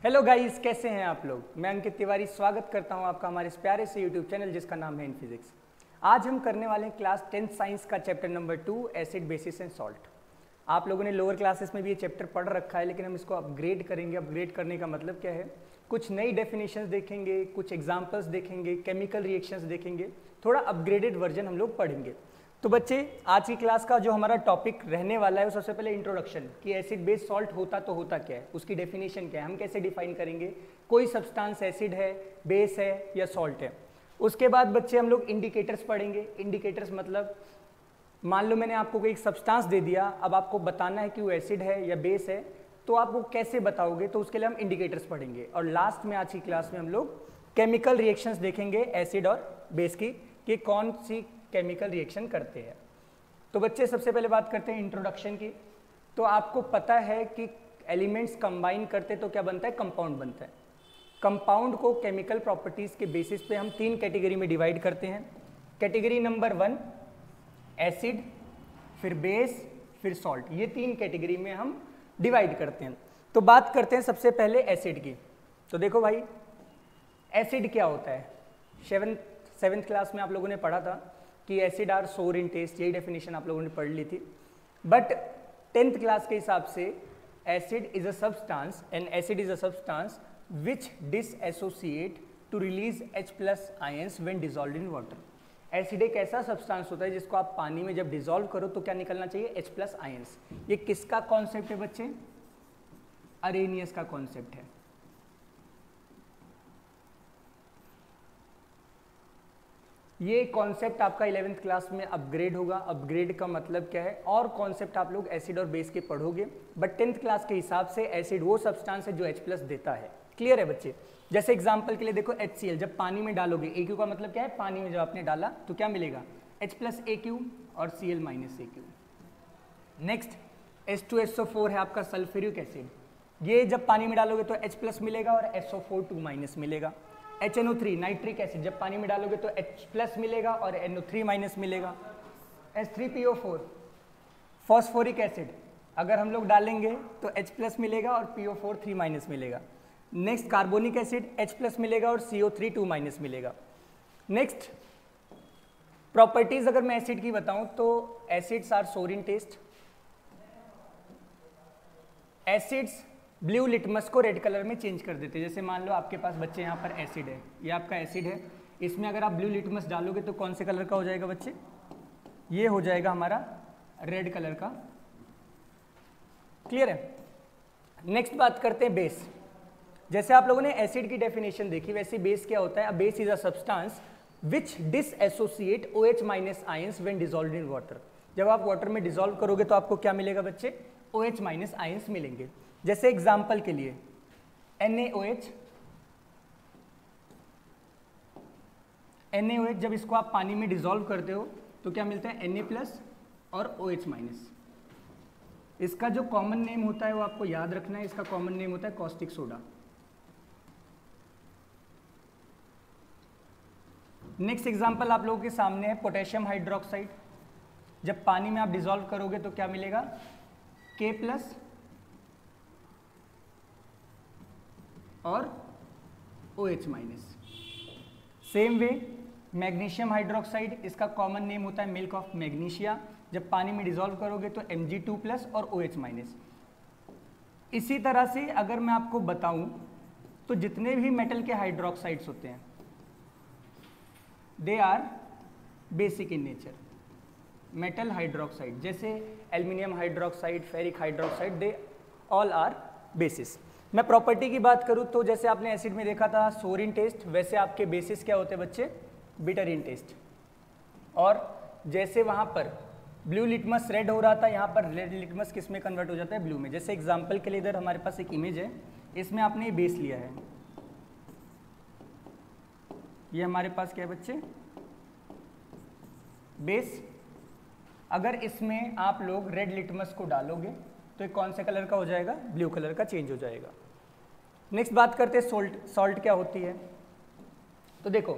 Hello guys, कैसे हैं आप लोग। मैं अंकित तिवारी स्वागत करता हूं आपका हमारे इस प्यारे से यूट्यूब चैनल जिसका नाम है इन फिजिक्स। आज हम करने वाले हैं क्लास 10th साइंस का chapter number 2 acid basis and salt. आप लोगों ने लोअर क्लासेस में भी ये चैप्टर पढ़ रखा है, लेकिन हम इसको अपग्रेड करेंगे। अपग्रेड करने का मतलब क्या है, कुछ नई डेफिनेशंस देखेंगे, कुछ एग्जाम्पल्स देखेंगे, केमिकल रिएक्शंस देखेंगे, थोड़ा अपग्रेडेड वर्जन हम लोग पढ़ेंगे। तो बच्चे, आज की क्लास का जो हमारा टॉपिक रहने वाला है वो सबसे पहले इंट्रोडक्शन कि एसिड बेस सॉल्ट होता तो होता क्या है, उसकी डेफिनेशन क्या है, हम कैसे डिफाइन करेंगे, कोई सब्सटेंस एसिड है, बेस है या सॉल्ट है। उसके बाद बच्चे हम लोग इंडिकेटर्स पढ़ेंगे। इंडिकेटर्स मतलब मान लो मैंने आपको कोई एक सब्सटेंस दे दिया, अब आपको बताना है कि वो एसिड है या बेस है, तो आप वो कैसे बताओगे, तो उसके लिए हम इंडिकेटर्स पढ़ेंगे। और लास्ट में आज की क्लास में हम लोग केमिकल रिएक्शंस देखेंगे एसिड और बेस की, कि कौन सी केमिकल रिएक्शन करते हैं। तो बच्चे, सबसे पहले बात करते हैं इंट्रोडक्शन की। तो आपको पता है कि एलिमेंट्स कंबाइन करते तो क्या बनता है, कंपाउंड बनता है। कंपाउंड को केमिकल प्रॉपर्टीज के बेसिस पे हम 3 कैटेगरी में डिवाइड करते हैं। कैटेगरी नंबर 1 एसिड, फिर बेस, फिर सॉल्ट। ये 3 कैटेगरी में हम डिवाइड करते हैं। तो बात करते हैं सबसे पहले एसिड की। तो देखो भाई, एसिड क्या होता है। सेवेंथ क्लास में आप लोगों ने पढ़ा था कि एसिड आर सोर इन टेस्ट, यही डेफिनेशन आप लोगों ने पढ़ ली थी। बट 10th क्लास के हिसाब से acid is a substance and acid is a substance which dissociate to release H+ ions when dissolved in water. Acid एक ऐसा सब्सटेंस होता है जिसको आप पानी में जब डिसॉल्व करो तो क्या निकलना चाहिए, H+ आयंस। ये किसका कॉन्सेप्ट है बच्चे, अरेनियस का कॉन्सेप्ट है। ये कॉन्सेप्ट आपका 11th क्लास में अपग्रेड होगा। अपग्रेड का मतलब क्या है, और कॉन्सेप्ट आप लोग एसिड और बेस के पढ़ोगे, बट 10th क्लास के हिसाब से एसिड वो सब्सटेंस है जो H+ देता है। क्लियर है बच्चे। जैसे एग्जांपल के लिए देखो, HCl जब पानी में डालोगे, AQ का मतलब क्या है, पानी में जब आपने डाला तो क्या मिलेगा, H+ AQ और Cl- AQ। नेक्स्ट H2SO4 है आपका सल्फ्यूरिक एसिड। ये जब पानी में डालोगे तो H+ मिलेगा और SO4 2- मिलेगा। HNO3 नाइट्रिक एसिड, जब पानी में डालोगे तो H+ मिलेगा और NO3- मिलेगा। H3PO4 फॉस्फोरिक एसिड, अगर हम लोग डालेंगे तो H+ मिलेगा और PO4 3- मिलेगा। नेक्स्ट कार्बोनिक एसिड, H+ मिलेगा और CO3 2- मिलेगा। नेक्स्ट प्रॉपर्टीज अगर मैं एसिड की बताऊं तो एसिड्स आर सोर इन टेस्ट। एसिड्स ब्लू लिटमस को रेड कलर में चेंज कर देते हैं। जैसे मान लो आपके पास बच्चे यहाँ पर एसिड है, ये आपका एसिड है, इसमें अगर आप ब्लू लिटमस डालोगे तो कौन से कलर का हो जाएगा बच्चे, ये हो जाएगा हमारा रेड कलर का। क्लियर है। नेक्स्ट बात करते हैं बेस। जैसे आप लोगों ने एसिड की डेफिनेशन देखी, वैसे बेस क्या होता है। A base is a substance which dissociate OH- ions when dissolved in water. जब आप वाटर में डिसॉल्व करोगे तो आपको क्या मिलेगा बच्चे, OH- आयंस मिलेंगे। जैसे एग्जाम्पल के लिए NaOH जब इसको आप पानी में डिसॉल्व करते हो तो क्या मिलता है, Na+ और OH-। इसका जो कॉमन नेम होता है वो आपको याद रखना है, इसका कॉमन नेम होता है कॉस्टिक सोडा। नेक्स्ट एग्जाम्पल आप लोगों के सामने है पोटेशियम हाइड्रोक्साइड। जब पानी में आप डिसॉल्व करोगे तो क्या मिलेगा, K+ और OH-। Same way magnesium hydroxide, इसका कॉमन नेम होता है मिल्क ऑफ मैग्नीशिया। जब पानी में डिसॉल्व करोगे तो Mg2+ और OH-। इसी तरह से अगर मैं आपको बताऊं तो जितने भी मेटल के हाइड्रोक्साइड्स होते हैं they are basic in nature. Metal hydroxide जैसे aluminium hydroxide, ferric hydroxide, they all are bases. मैं प्रॉपर्टी की बात करूं तो जैसे आपने एसिड में देखा था सोर इन टेस्ट, वैसे आपके बेसिस क्या होते हैं बच्चे, बिटर इन टेस्ट। और जैसे वहां पर ब्लू लिटमस रेड हो रहा था, यहाँ पर रेड लिटमस किस में कन्वर्ट हो जाता है, ब्लू में। जैसे एग्जांपल के लिए इधर हमारे पास एक इमेज है, इसमें आपने बेस लिया है, ये हमारे पास क्या है बच्चे, बेस। अगर इसमें आप लोग रेड लिटमस को डालोगे तो एक कौन से कलर का हो जाएगा, ब्लू कलर का चेंज हो जाएगा। नेक्स्ट बात करते हैं सोल्ट। सॉल्ट क्या होती है, तो देखो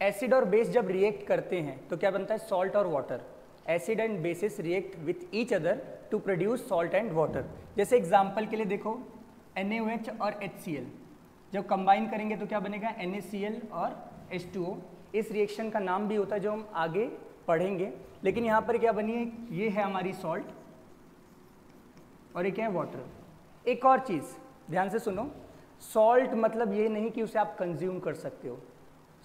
एसिड और बेस जब रिएक्ट करते हैं तो क्या बनता है, सॉल्ट और water. Acid and bases react with each other to produce salt and water. जैसे एग्जांपल के लिए देखो NaOH और HCl, जब कंबाइन करेंगे तो क्या बनेगा, NaCl और H2O। इस रिएक्शन का नाम भी होता है जो हम आगे पढ़ेंगे, लेकिन यहाँ पर क्या बनी है, ये है हमारी सॉल्ट और ये क्या है, वाटर। एक और चीज़ ध्यान से सुनो, सॉल्ट मतलब ये नहीं कि उसे आप कंज्यूम कर सकते हो।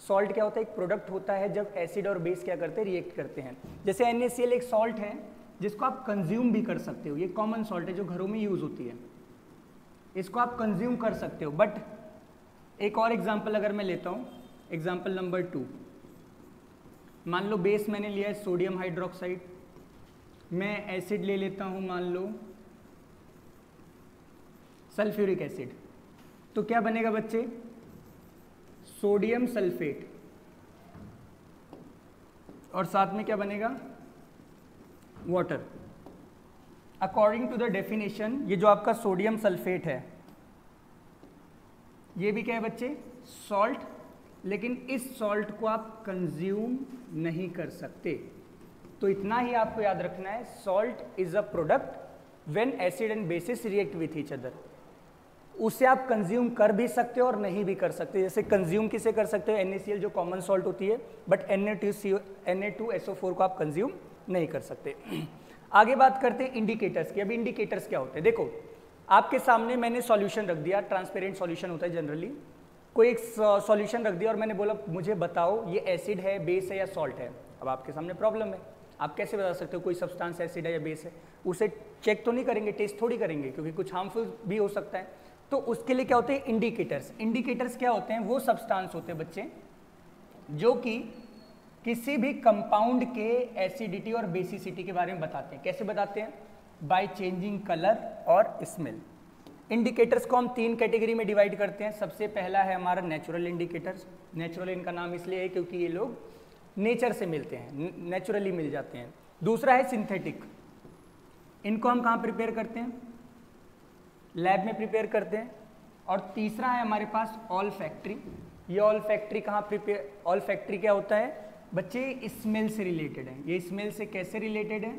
सॉल्ट क्या होता है, एक प्रोडक्ट होता है जब एसिड और बेस क्या करते हैं, रिएक्ट करते हैं। जैसे NaCl एक सॉल्ट है जिसको आप कंज्यूम भी कर सकते हो, ये कॉमन सॉल्ट है जो घरों में यूज होती है, इसको आप कंज्यूम कर सकते हो। बट एक और एग्जांपल अगर मैं लेता हूँ, एग्जांपल नंबर 2, मान लो बेस मैंने लिया है सोडियम हाइड्रोक्साइड, मैं एसिड ले लेता हूँ मान लो सल्फ्यूरिक एसिड, तो क्या बनेगा बच्चे, सोडियम सल्फेट, और साथ में क्या बनेगा, water. According to the definition ये जो आपका सोडियम सल्फेट है ये भी क्या है बच्चे, सॉल्ट, लेकिन इस सॉल्ट को आप कंज्यूम नहीं कर सकते। तो इतना ही आपको याद रखना है, salt is a product when acid and bases react with each other. उसे आप कंज्यूम कर भी सकते हो और नहीं भी कर सकते। जैसे कंज्यूम किसे कर सकते हो, NaCl जो कॉमन सॉल्ट होती है, बट Na2SO4 को आप कंज्यूम नहीं कर सकते। आगे बात करते हैं इंडिकेटर्स की। अभी इंडिकेटर्स क्या होते हैं, देखो आपके सामने मैंने सॉल्यूशन रख दिया, ट्रांसपेरेंट सॉल्यूशन होता है जनरली, कोई एक सॉल्यूशन रख दिया और मैंने बोला मुझे बताओ ये एसिड है, बेस है या सॉल्ट है। अब आपके सामने प्रॉब्लम है, आप कैसे बता सकते हो कोई सब्सटेंस एसिड है या बेस है, उसे चेक तो नहीं करेंगे, टेस्ट थोड़ी करेंगे, क्योंकि कुछ हार्मफुल भी हो सकता है। तो उसके लिए क्या होते हैं इंडिकेटर्स। इंडिकेटर्स क्या होते हैं, वो सब्सटेंस होते हैं बच्चे जो कि किसी भी कंपाउंड के एसिडिटी और बेसिसिटी के बारे में बताते हैं। कैसे बताते हैं, बाय चेंजिंग कलर और स्मेल। इंडिकेटर्स को हम 3 कैटेगरी में डिवाइड करते हैं। सबसे पहला है हमारा नेचुरल इंडिकेटर्स। नेचुरल इनका नाम इसलिए है क्योंकि ये लोग नेचर से मिलते हैं, नेचुरली मिल जाते हैं। दूसरा है सिंथेटिक, इनको हम कहाँ प्रिपेयर करते हैं, लैब में प्रिपेयर करते हैं। और तीसरा है हमारे पास ऑल फैक्ट्री। ये ऑल फैक्ट्री कहाँ प्रिपेयर, ऑल फैक्ट्री क्या होता है बच्चे, स्मेल से रिलेटेड है। ये स्मेल से कैसे रिलेटेड है,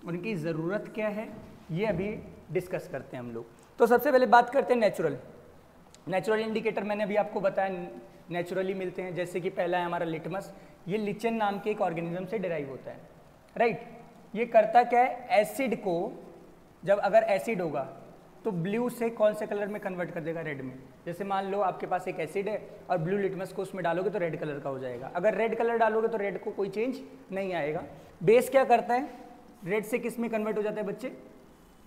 उनकी ज़रूरत क्या है, ये अभी डिस्कस करते हैं हम लोग। तो सबसे पहले बात करते हैं नेचुरल। नेचुरल इंडिकेटर मैंने अभी आपको बताया नेचुरली मिलते हैं। जैसे कि पहला है हमारा लिटमस, ये लिचन नाम के एक ऑर्गेनिज्म से डिराइव होता है, राइट। ये करता क्या है, एसिड को जब अगर एसिड होगा तो ब्लू से कौन से कलर में कन्वर्ट कर देगा, रेड में। जैसे मान लो आपके पास एक एसिड है और ब्लू लिटमस को उसमें डालोगे तो रेड कलर का हो जाएगा। अगर रेड कलर डालोगे तो रेड को कोई चेंज नहीं आएगा। बेस क्या करता है, रेड से किस में कन्वर्ट हो जाता है बच्चे,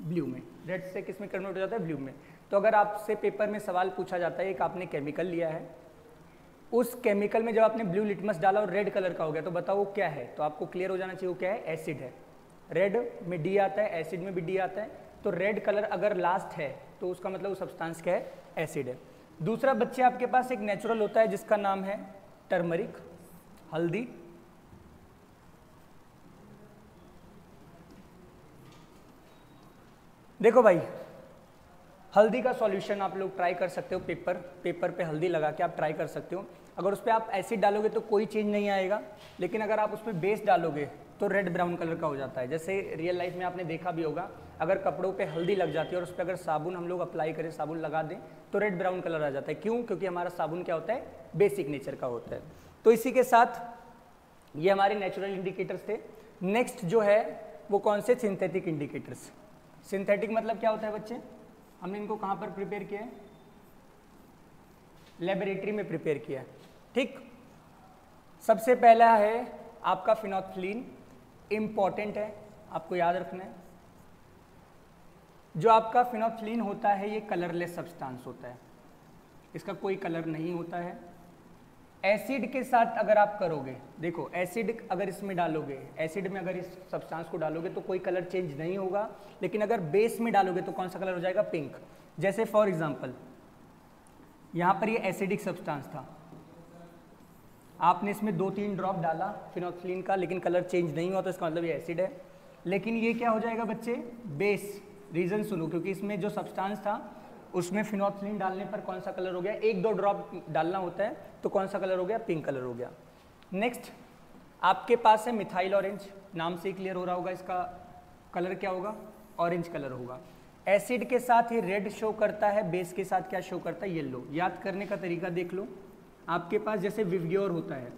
ब्लू में। रेड से किस में कन्वर्ट हो जाता है, ब्लू में। तो अगर आपसे पेपर में सवाल पूछा जाता है, एक आपने केमिकल लिया है, उस केमिकल में जब आपने ब्लू लिटमस डाला और रेड कलर का हो गया, तो बताओ वो क्या है। तो आपको क्लियर हो जाना चाहिए वो क्या है, एसिड है। रेड में डी आता है, एसिड में भी डी आता है, तो रेड कलर अगर लास्ट है तो उसका मतलब वो सब्सटेंस क्या है, एसिड है। दूसरा बच्चे आपके पास एक नेचुरल होता है जिसका नाम है टर्मरिक, हल्दी। देखो भाई, हल्दी का सॉल्यूशन आप लोग ट्राई कर सकते हो, पेपर पे हल्दी लगा के आप ट्राई कर सकते हो। अगर उस पर आप एसिड डालोगे तो कोई चेंज नहीं आएगा, लेकिन अगर आप उस पर बेस डालोगे तो रेड ब्राउन कलर का हो जाता है। जैसे रियल लाइफ में आपने देखा भी होगा, अगर कपड़ों पे हल्दी लग जाती है और उस पर अगर साबुन हम लोग अप्लाई करें, साबुन लगा दें, तो रेड ब्राउन कलर आ जाता है। क्यों, क्योंकि हमारा साबुन क्या होता है, बेसिक नेचर का होता है। तो इसी के साथ ये हमारे नेचुरल इंडिकेटर्स थे। नेक्स्ट जो है वो कौन से, सिंथेटिक इंडिकेटर्स। सिंथेटिक मतलब क्या होता है बच्चे, हमने इनको कहाँ पर प्रिपेयर किया है, लेबोरेटरी में प्रिपेयर किया है, ठीक। सबसे पहला है आपका फिनोल्फ्थालीन, इंपॉर्टेंट है, आपको याद रखना है। जो आपका फिनोल्फ्थालीन होता है ये कलरलेस सब्सटेंस होता है, इसका कोई कलर नहीं होता है। एसिड के साथ अगर आप करोगे, देखो एसिड अगर इसमें डालोगे, एसिड में अगर इस सब्सटेंस को डालोगे तो कोई कलर चेंज नहीं होगा, लेकिन अगर बेस में डालोगे तो कौन सा कलर हो जाएगा, पिंक। जैसे फॉर एग्जांपल यहाँ पर ये एसिडिक सब्सटेंस था, आपने इसमें 2-3 ड्रॉप डाला फिनोल्फ्थालीन का, लेकिन कलर चेंज नहीं हुआ, तो इसका मतलब ये एसिड है। लेकिन ये क्या हो जाएगा बच्चे, बेस। रीज़न सुनो, क्योंकि इसमें जो सब्सटेंस था उसमें फिनोल्फ्थालीन डालने पर कौन सा कलर हो गया, 1-2 ड्रॉप डालना होता है, तो कौन सा कलर हो गया, पिंक कलर हो गया। नेक्स्ट आपके पास है मिथाइल ऑरेंज, नाम से ही क्लियर हो रहा होगा, इसका कलर क्या होगा, ऑरेंज कलर होगा। एसिड के साथ ये रेड शो करता है, बेस के साथ क्या शो करता है, येलो। याद करने का तरीका देख लो, आपके पास जैसे विवग्योर होता है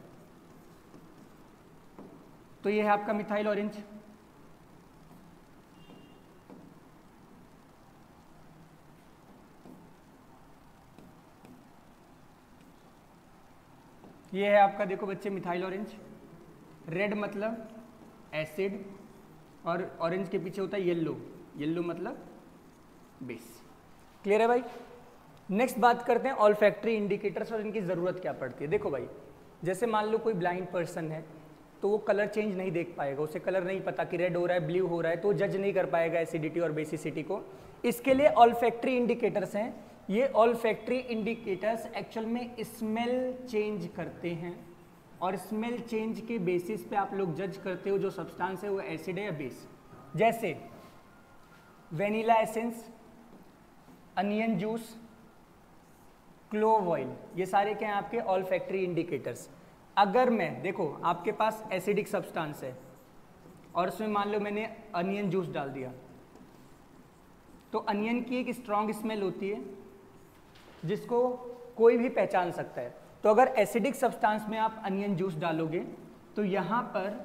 तो ये है आपका मिथाइल ऑरेंज, ये है आपका देखो बच्चे मिथाइल ऑरेंज। रेड मतलब एसिड और ऑरेंज के पीछे होता है येलो, येलो मतलब बेस। क्लियर है भाई। नेक्स्ट बात करते हैं ऑल्फैक्टरी इंडिकेटर्स और इनकी ज़रूरत क्या पड़ती है। देखो भाई, जैसे मान लो कोई ब्लाइंड पर्सन है तो वो कलर चेंज नहीं देख पाएगा, उसे कलर नहीं पता कि रेड हो रहा है ब्लू हो रहा है, तो जज नहीं कर पाएगा एसिडिटी और बेसिसिटी को। इसके लिए ऑल्फैक्टरी इंडिकेटर्स हैं। ये ऑल्फैक्टरी इंडिकेटर्स एक्चुअल में स्मेल चेंज करते हैं और स्मेल चेंज के बेसिस पे आप लोग जज करते हो जो सब्सटेंस है वो एसिड है या बेस। जैसे vanilla essence, onion juice, clove oil, ये सारे क्या हैं आपके ऑल्फैक्टरी इंडिकेटर्स। अगर मैं देखो आपके पास एसिडिक सब्सटेंस है और उसमें मान लो मैंने अनियन जूस डाल दिया, तो अनियन की एक स्ट्रॉन्ग स्मेल होती है जिसको कोई भी पहचान सकता है। तो अगर एसिडिक सब्सटेंस में आप अनियन जूस डालोगे तो यहाँ पर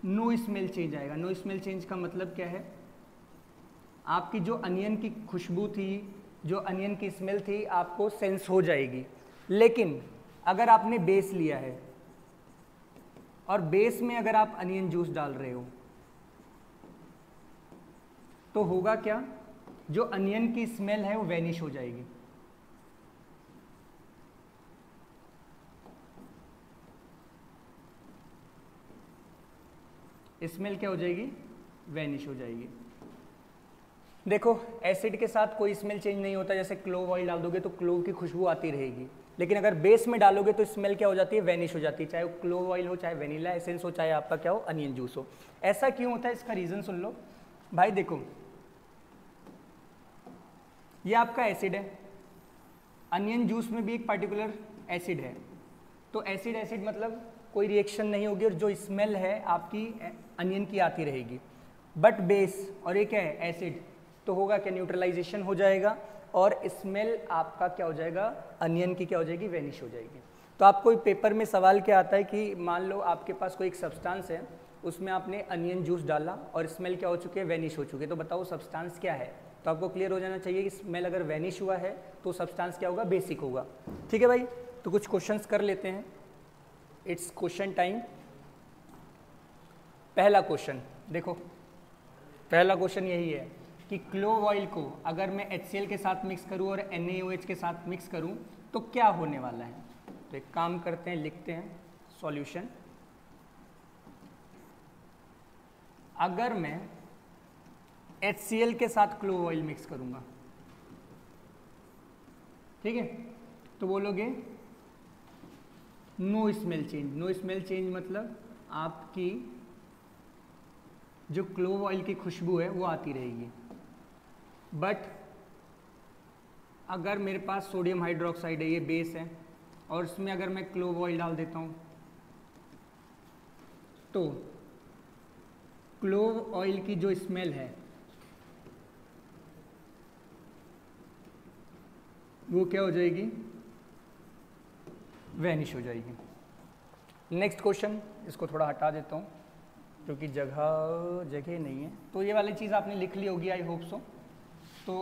नो स्मेल चेंज आएगा। नो स्मेल चेंज का मतलब क्या है, आपकी जो अनियन की खुशबू थी, जो अनियन की स्मेल थी, आपको सेंस हो जाएगी। लेकिन अगर आपने बेस लिया है और बेस में अगर आप अनियन जूस डाल रहे हो तो होगा क्या, जो अनियन की स्मेल है वो वैनिश हो जाएगी। स्मेल क्या हो जाएगी, वैनिश हो जाएगी। देखो एसिड के साथ कोई स्मेल चेंज नहीं होता, जैसे क्लोव ऑयल डाल दोगे तो क्लोव की खुशबू आती रहेगी, लेकिन अगर बेस में डालोगे तो स्मेल क्या हो जाती है, वैनिश हो जाती है। चाहे वो क्लोव ऑयल हो, चाहे वेनिला एसेंस हो, चाहे आपका क्या हो अनियन जूस हो। ऐसा क्यों होता है, इसका रीजन सुन लो भाई। देखो ये आपका एसिड है, अनियन जूस में भी एक पर्टिकुलर एसिड है, तो एसिड एसिड मतलब कोई रिएक्शन नहीं होगी और जो स्मेल है आपकी अनियन की आती रहेगी। बट बेस और एक है एसिड, तो होगा क्या, न्यूट्रलाइजेशन हो जाएगा और स्मेल आपका क्या हो जाएगा, अनियन की क्या हो जाएगी, वैनिश हो जाएगी। तो आपको पेपर में सवाल क्या आता है कि मान लो आपके पास कोई एक सब्सटेंस है, उसमें आपने अनियन जूस डाला और स्मेल क्या हो चुकी है, वैनिश हो चुकी है, तो बताओ सब्सटेंस क्या है। तो आपको क्लियर हो जाना चाहिए कि स्मेल अगर वैनिश हुआ है तो सब्सटेंस क्या होगा, बेसिक होगा। ठीक है भाई, तो कुछ क्वेश्चंस कर लेते हैं। It's question time. पहला क्वेश्चन देखो, पहला क्वेश्चन यही है कि क्लोव ऑयल को अगर मैं HCl के साथ मिक्स करूं और NaOH के साथ मिक्स करूं तो क्या होने वाला है। तो एक काम करते हैं, लिखते हैं सॉल्यूशन। अगर मैं HCl के साथ क्लोव ऑयल मिक्स करूंगा, ठीक है, तो बोलोगे no smell change. No smell change मतलब आपकी जो क्लोव ऑयल की खुशबू है वो आती रहेगी। बट अगर मेरे पास सोडियम हाइड्रोक्साइड है, ये बेस है, और उसमें अगर मैं क्लोव ऑयल डाल देता हूँ तो क्लोव ऑयल की जो स्मेल है वो क्या हो जाएगी, वैनिश हो जाएगी। नेक्स्ट क्वेश्चन, इसको थोड़ा हटा देता हूँ क्योंकि जगह नहीं है। तो ये वाली चीज़ आपने लिख ली होगी, आई होप सो। तो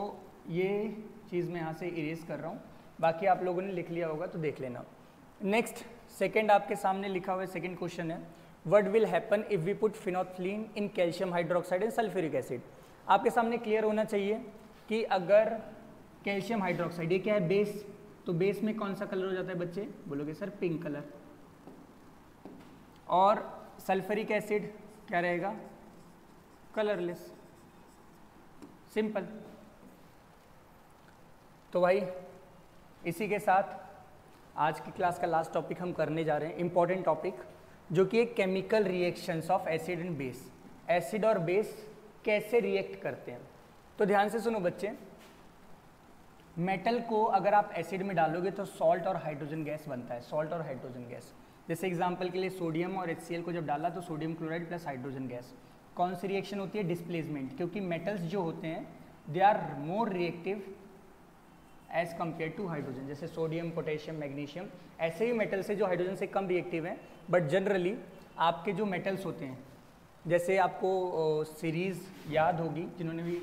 ये चीज़ मैं यहाँ से इरेज कर रहा हूँ, बाकी आप लोगों ने लिख लिया होगा तो देख लेना। नेक्स्ट सेकंड आपके सामने लिखा हुआ है, सेकंड क्वेश्चन है, what will happen if we put phenolphthalein in calcium hydroxide and sulphuric acid. आपके सामने क्लियर होना चाहिए कि अगर कैल्शियम हाइड्रोक्साइड, ये क्या है, बेस, तो बेस में कौन सा कलर हो जाता है बच्चे, बोलोगे सर पिंक कलर। और सल्फ्यूरिक एसिड क्या रहेगा, कलरलेस, सिंपल। तो भाई इसी के साथ आज की क्लास का लास्ट टॉपिक हम करने जा रहे हैं, इंपॉर्टेंट टॉपिक, जो कि एक chemical reactions of acid and base. Acid और बेस कैसे रिएक्ट करते हैं। तो ध्यान से सुनो बच्चे, मेटल को अगर आप एसिड में डालोगे तो सॉल्ट और हाइड्रोजन गैस बनता है, सॉल्ट और हाइड्रोजन गैस। जैसे एग्जांपल के लिए सोडियम और HCl को जब डाला तो sodium chloride plus hydrogen gas. कौन सी रिएक्शन होती है, डिस्प्लेसमेंट, क्योंकि मेटल्स जो होते हैं they are more reactive as compare to hydrogen. जैसे सोडियम, पोटेशियम, मैग्नीशियम, ऐसे ही मेटल्स है जो हाइड्रोजन से कम रिएक्टिव हैं, बट जनरली आपके जो मेटल्स होते हैं, जैसे आपको सीरीज़ याद होगी, जिन्होंने भी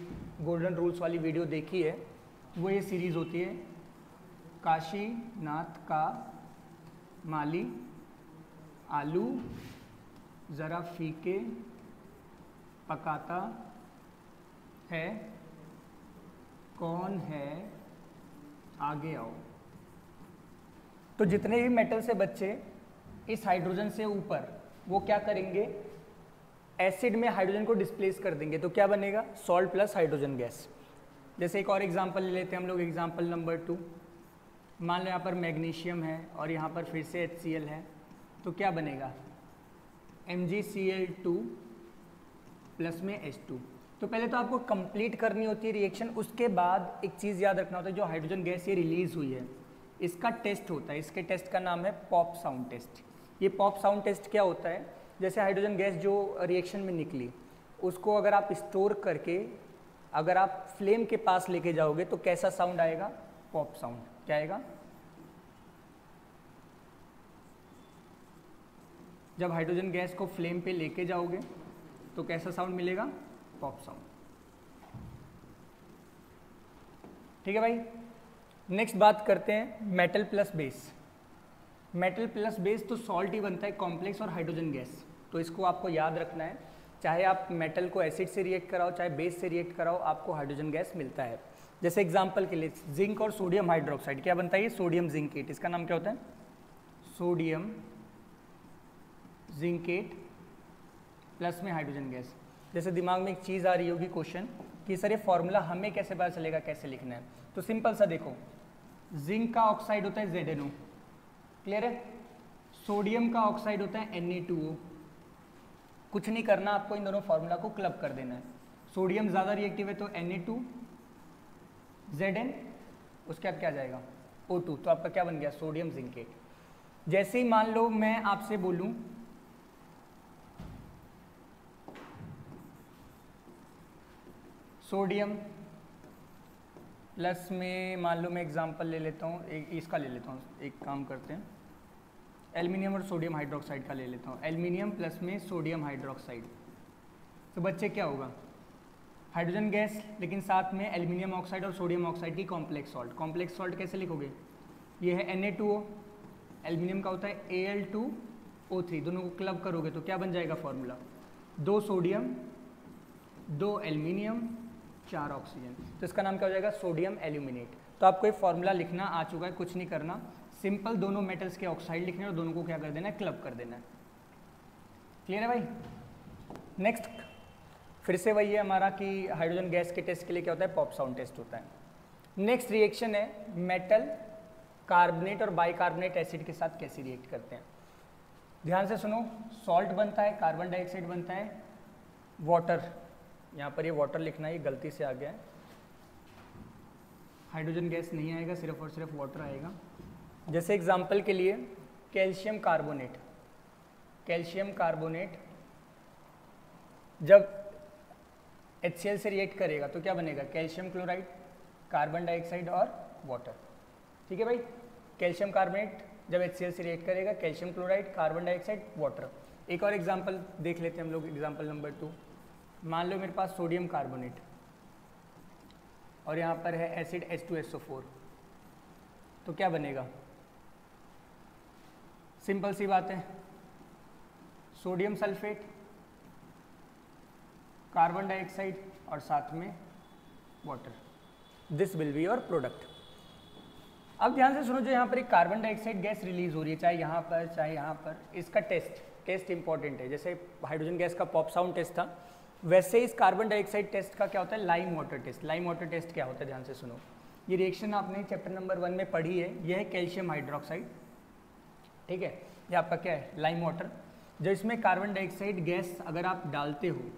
गोल्डन रूल्स वाली वीडियो देखी है, वो ये सीरीज़ होती है काशीनाथ का माली, आलू ज़रा फीके पकाता है, कौन है आगे आओ। तो जितने भी मेटल से बच्चे इस हाइड्रोजन से ऊपर, वो क्या करेंगे, एसिड में हाइड्रोजन को डिस्प्लेस कर देंगे, तो क्या बनेगा, सॉल्ट प्लस हाइड्रोजन गैस। जैसे एक और एग्जांपल ले लेते हैं हम लोग, एग्जांपल नंबर 2। मान लो यहाँ पर मैग्नीशियम है और यहाँ पर फिर से HCl है, तो क्या बनेगा, MgCl2 प्लस में H2। तो पहले तो आपको कंप्लीट करनी होती है रिएक्शन, उसके बाद एक चीज़ याद रखना होता है, जो हाइड्रोजन गैस ये रिलीज हुई है, इसका टेस्ट होता है। इसके टेस्ट का नाम है पॉप साउंड टेस्ट। ये पॉप साउंड टेस्ट क्या होता है, जैसे हाइड्रोजन गैस जो रिएक्शन में निकली, उसको अगर आप स्टोर करके अगर आप फ्लेम के पास लेके जाओगे तो कैसा साउंड आएगा, पॉप साउंड। क्या आएगा, जब हाइड्रोजन गैस को फ्लेम पे लेके जाओगे तो कैसा साउंड मिलेगा, पॉप साउंड। ठीक है भाई। नेक्स्ट बात करते हैं metal plus base. Metal plus base तो सॉल्ट ही बनता है, कॉम्प्लेक्स और हाइड्रोजन गैस, तो इसको आपको याद रखना है। चाहे आप मेटल को एसिड से रिएक्ट कराओ, चाहे बेस से रिएक्ट कराओ, आपको हाइड्रोजन गैस मिलता है। जैसे एग्जांपल के लिए जिंक और सोडियम हाइड्रोक्साइड, क्या बनता है ये, सोडियम जिंकेट। इसका नाम क्या होता है, सोडियम जिंकेट प्लस में हाइड्रोजन गैस। जैसे दिमाग में एक चीज़ आ रही होगी क्वेश्चन कि सर ये फॉर्मूला हमें कैसे पता चलेगा, कैसे लिखना है, तो सिंपल सा देखो, जिंक का ऑक्साइड होता है ZnO, क्लियर है। सोडियम का ऑक्साइड होता है Na2O। कुछ नहीं करना, आपको इन दोनों फॉर्मूला को क्लब कर देना है। सोडियम ज़्यादा रिएक्टिव है तो Na2, Zn, उसके बाद क्या जाएगा O2, तो आपका क्या बन गया, सोडियम जिंकेट। जैसे ही मान लो मैं आपसे बोलूं सोडियम प्लस में, मान लो मैं एग्जांपल ले लेता हूँ, एक इसका ले लेता हूँ, एक काम करते हैं, एल्युमिनियम और सोडियम हाइड्रोक्साइड का ले लेता हूँ, एल्युमिनियम प्लस में सोडियम हाइड्रोक्साइड। तो बच्चे क्या होगा, हाइड्रोजन गैस, लेकिन साथ में एल्युमिनियम ऑक्साइड और सोडियम ऑक्साइड की कॉम्प्लेक्स सॉल्ट। कॉम्प्लेक्स सॉल्ट कैसे लिखोगे, ये है Na2O, एल्युमिनियम का होता है Al2O3, दोनों को क्लब करोगे तो क्या बन जाएगा फॉर्मूला, 2 सोडियम 2 एल्युमिनियम 4 ऑक्सीजन। तो इसका नाम क्या हो जाएगा, सोडियम एल्यूमिनेट। तो आपको ये फॉर्मूला लिखना आ चुका है, कुछ नहीं करना, सिंपल दोनों मेटल्स के ऑक्साइड लिखने और दोनों को क्या कर देना है, क्लब कर देना है। क्लियर है भाई। नेक्स्ट फिर से वही है हमारा कि हाइड्रोजन गैस के टेस्ट के लिए क्या होता है, पॉप साउंड टेस्ट होता है। नेक्स्ट रिएक्शन है मेटल कार्बोनेट और बाइकार्बोनेट एसिड के साथ कैसे रिएक्ट करते हैं। ध्यान से सुनो, सॉल्ट बनता है, कार्बन डाइऑक्साइड बनता है, वाटर, यहाँ पर ये वाटर लिखना है, ये गलती से आ गया है, हाइड्रोजन गैस नहीं आएगा, सिर्फ और सिर्फ वाटर आएगा। जैसे एग्जांपल के लिए कैल्शियम कार्बोनेट, कैल्शियम कार्बोनेट जब HCl से रिएक्ट करेगा तो क्या बनेगा, कैल्शियम क्लोराइड, कार्बन डाइऑक्साइड और वाटर। ठीक है भाई, कैल्शियम कार्बोनेट जब HCl से रिएक्ट करेगा, calcium chloride, carbon dioxide, water. एक और एग्जांपल देख लेते हैं हम लोग, एग्जांपल नंबर 2। मान लो मेरे पास सोडियम कार्बोनेट और यहाँ पर है एसिड H2SO4, तो क्या बनेगा, सिंपल सी बात है, सोडियम सल्फेट, कार्बन डाइऑक्साइड और साथ में water, this will be your product. अब ध्यान से सुनो, जो यहाँ पर एक कार्बन डाइऑक्साइड गैस रिलीज हो रही है, चाहे यहाँ पर चाहे यहाँ पर, इसका टेस्ट इंपॉर्टेंट है। जैसे हाइड्रोजन गैस का पॉप साउंड टेस्ट था, वैसे इस कार्बन डाइऑक्साइड टेस्ट का क्या होता है, lime water test. Lime water test क्या होता है, ध्यान से सुनो, ये रिएक्शन आपने चैप्टर नंबर 1 में पढ़ी है, यह है कैल्शियम हाइड्रोक्साइड, ठीक है, ये आपका क्या है, लाइम वाटर। जब इसमें कार्बन डाइऑक्साइड गैस अगर आप डालते हो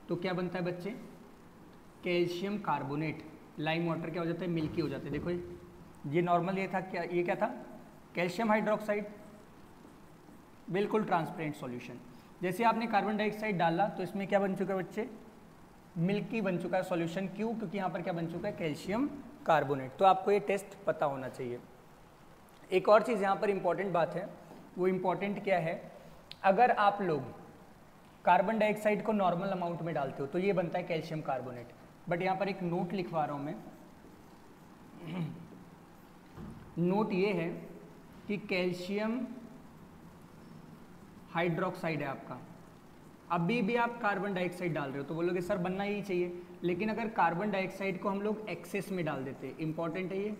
तो क्या बनता है बच्चे, कैल्शियम कार्बोनेट, लाइम वाटर क्या हो जाता है, मिल्की हो जाता है। देखो ये नॉर्मल ये था, क्या था, कैल्शियम हाइड्रोक्साइड, बिल्कुल ट्रांसपेरेंट सॉल्यूशन। जैसे आपने कार्बन डाइऑक्साइड डाला तो इसमें क्या बन चुका है बच्चे, मिल्की बन चुका है सॉल्यूशन। क्यों? क्योंकि यहाँ पर क्या बन चुका है, कैल्शियम कार्बोनेट। तो आपको ये टेस्ट पता होना चाहिए। एक और चीज़ यहाँ पर इम्पॉर्टेंट बात है, वो इम्पॉर्टेंट क्या है, अगर आप लोग कार्बन डाइऑक्साइड को नॉर्मल अमाउंट में डालते हो तो ये बनता है कैल्शियम कार्बोनेट। बट यहाँ पर एक नोट लिखवा रहा हूँ मैं, नोट ये है कि कैल्शियम हाइड्रोक्साइड है आपका। अभी भी आप कार्बन डाइऑक्साइड डाल रहे हो तो बोलोगे सर बनना ही चाहिए, लेकिन अगर कार्बन डाइऑक्साइड को हम लोग एक्सेस में डाल देते, इंपॉर्टेंट है ये,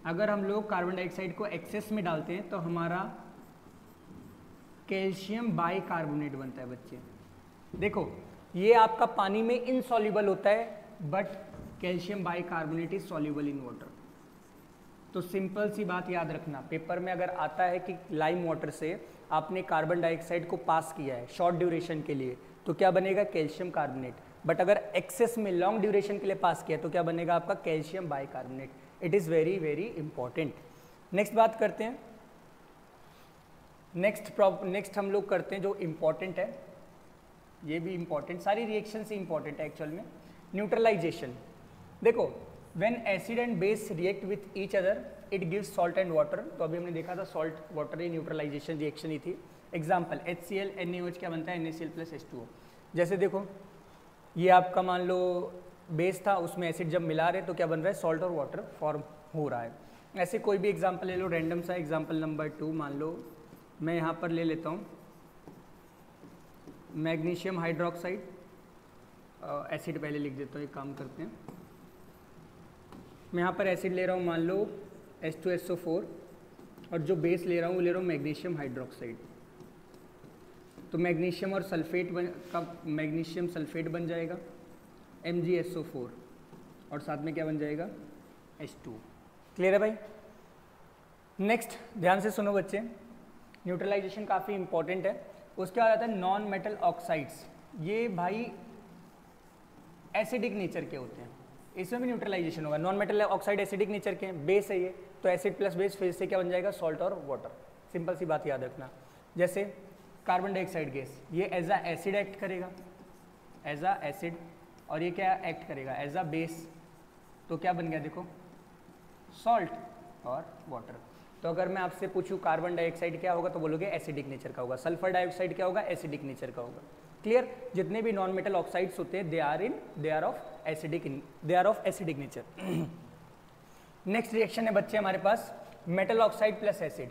अगर हम लोग कार्बन डाइऑक्साइड को एक्सेस में डालते हैं तो हमारा कैल्शियम बाइकार्बोनेट बनता है बच्चे। देखो ये आपका पानी में इनसॉल्युबल होता है, but calcium bicarbonate is soluble in water. तो सिंपल सी बात याद रखना, पेपर में अगर आता है कि लाइम वाटर से आपने कार्बन डाइऑक्साइड को पास किया है शॉर्ट ड्यूरेशन के लिए, तो क्या बनेगा, कैल्शियम कार्बोनेट। बट अगर एक्सेस में लॉन्ग ड्यूरेशन के लिए पास किया तो क्या बनेगा आपका, calcium bicarbonate. It is very very important. Next बात करते हैं, नेक्स्ट हम लोग करते हैं जो इम्पॉर्टेंट है, ये भी इम्पॉर्टेंट, सारी रिएक्शन से इम्पॉर्टेंट है एक्चुअल में, न्यूट्रलाइजेशन। देखो when acid and base react with each other it gives salt and water. तो अभी हमने देखा था सॉल्ट वाटर ये न्यूट्रलाइजेशन रिएक्शन ही थी। एग्जाम्पल HCl NaOH क्या बनता है, NaCl + H2O। जैसे देखो ये आपका मान लो बेस था, उसमें एसिड जब मिला रहे तो क्या बन रहा है, सॉल्ट और वाटर फॉर्म हो रहा है। ऐसे कोई भी एग्जाम्पल ले लो रैंडम सा, एग्जाम्पल नंबर 2 मान लो मैं यहाँ पर ले लेता हूँ मैग्नीशियम हाइड्रोक्साइड, एसिड पहले लिख देता हूँ, एक काम करते हैं, मैं यहाँ पर एसिड ले रहा हूँ मान लो H2SO4 और जो बेस ले रहा हूँ वो ले रहा हूँ मैग्नीशियम हाइड्रोक्साइड। तो मैग्नीशियम और सल्फेट मैग्नीशियम सल्फेट बन जाएगा MgSO4 और साथ में क्या बन जाएगा, H2। क्लियर है भाई? नेक्स्ट ध्यान से सुनो बच्चे, न्यूट्रलाइजेशन काफ़ी इंपॉर्टेंट है। उसके बाद आता है नॉन मेटल ऑक्साइड्स। ये भाई एसिडिक नेचर के होते हैं, इसमें भी न्यूट्रलाइजेशन होगा। Non metal oxide acidic nature के हैं, बेस है ये, तो एसिड प्लस बेस फिर से क्या बन जाएगा, सॉल्ट और वाटर। सिंपल सी बात याद रखना। जैसे कार्बन डाइऑक्साइड गैस, ये एज अ एसिड एक्ट करेगा, एज अ एसिड, और ये क्या एक्ट करेगा, एज अ बेस। तो क्या बन गया देखो, सॉल्ट और वाटर। तो अगर मैं आपसे पूछूं कार्बन डाइऑक्साइड क्या होगा तो बोलोगे एसिडिक नेचर का होगा, सल्फर डाइऑक्साइड क्या होगा, एसिडिक नेचर का होगा। क्लियर? जितने भी नॉन मेटल ऑक्साइड्स होते हैं they are of acidic nature. Next reaction है बच्चे हमारे पास मेटल ऑक्साइड प्लस एसिड।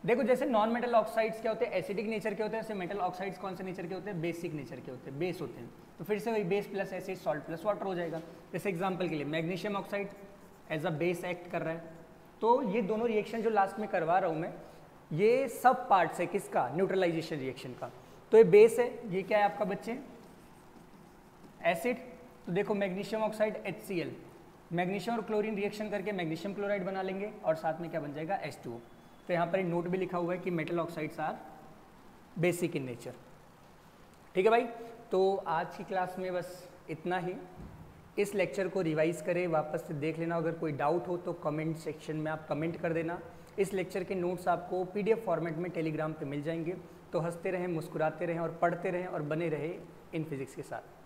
देखो जैसे नॉन मेटल ऑक्साइड्स क्या होते हैं, एसिडिक नेचर के होते हैं, ऐसे मेटल ऑक्साइड्स कौन से नेचर के होते हैं, बेसिक नेचर के होते हैं, बेस होते हैं। तो फिर से वही base plus acid salt plus water हो जाएगा। जैसे एग्जांपल के लिए magnesium oxide as a base act कर रहा है, तो ये दोनों रिएक्शन जो लास्ट में करवा रहा हूँ मैं, ये सब पार्ट्स है किसका, न्यूट्रलाइजेशन रिएक्शन का। तो ये बेस है, ये क्या है आपका बच्चे, एसिड। तो देखो मैग्नीशियम ऑक्साइड HCl, मैग्नीशियम और क्लोरीन रिएक्शन करके मैग्नीशियम क्लोराइड बना लेंगे और साथ में क्या बन जाएगा, H2O। तो यहाँ पर एक नोट भी लिखा हुआ है कि metal oxides are basic in nature. ठीक है भाई? तो आज की क्लास में बस इतना ही। इस लेक्चर को रिवाइज करें, वापस से देख लेना। अगर कोई डाउट हो तो कमेंट सेक्शन में आप कमेंट कर देना। इस लेक्चर के नोट्स आपको PDF फॉर्मेट में टेलीग्राम पे मिल जाएंगे। तो हंसते रहें, मुस्कुराते रहें और पढ़ते रहें और बने रहे इन फिजिक्स के साथ।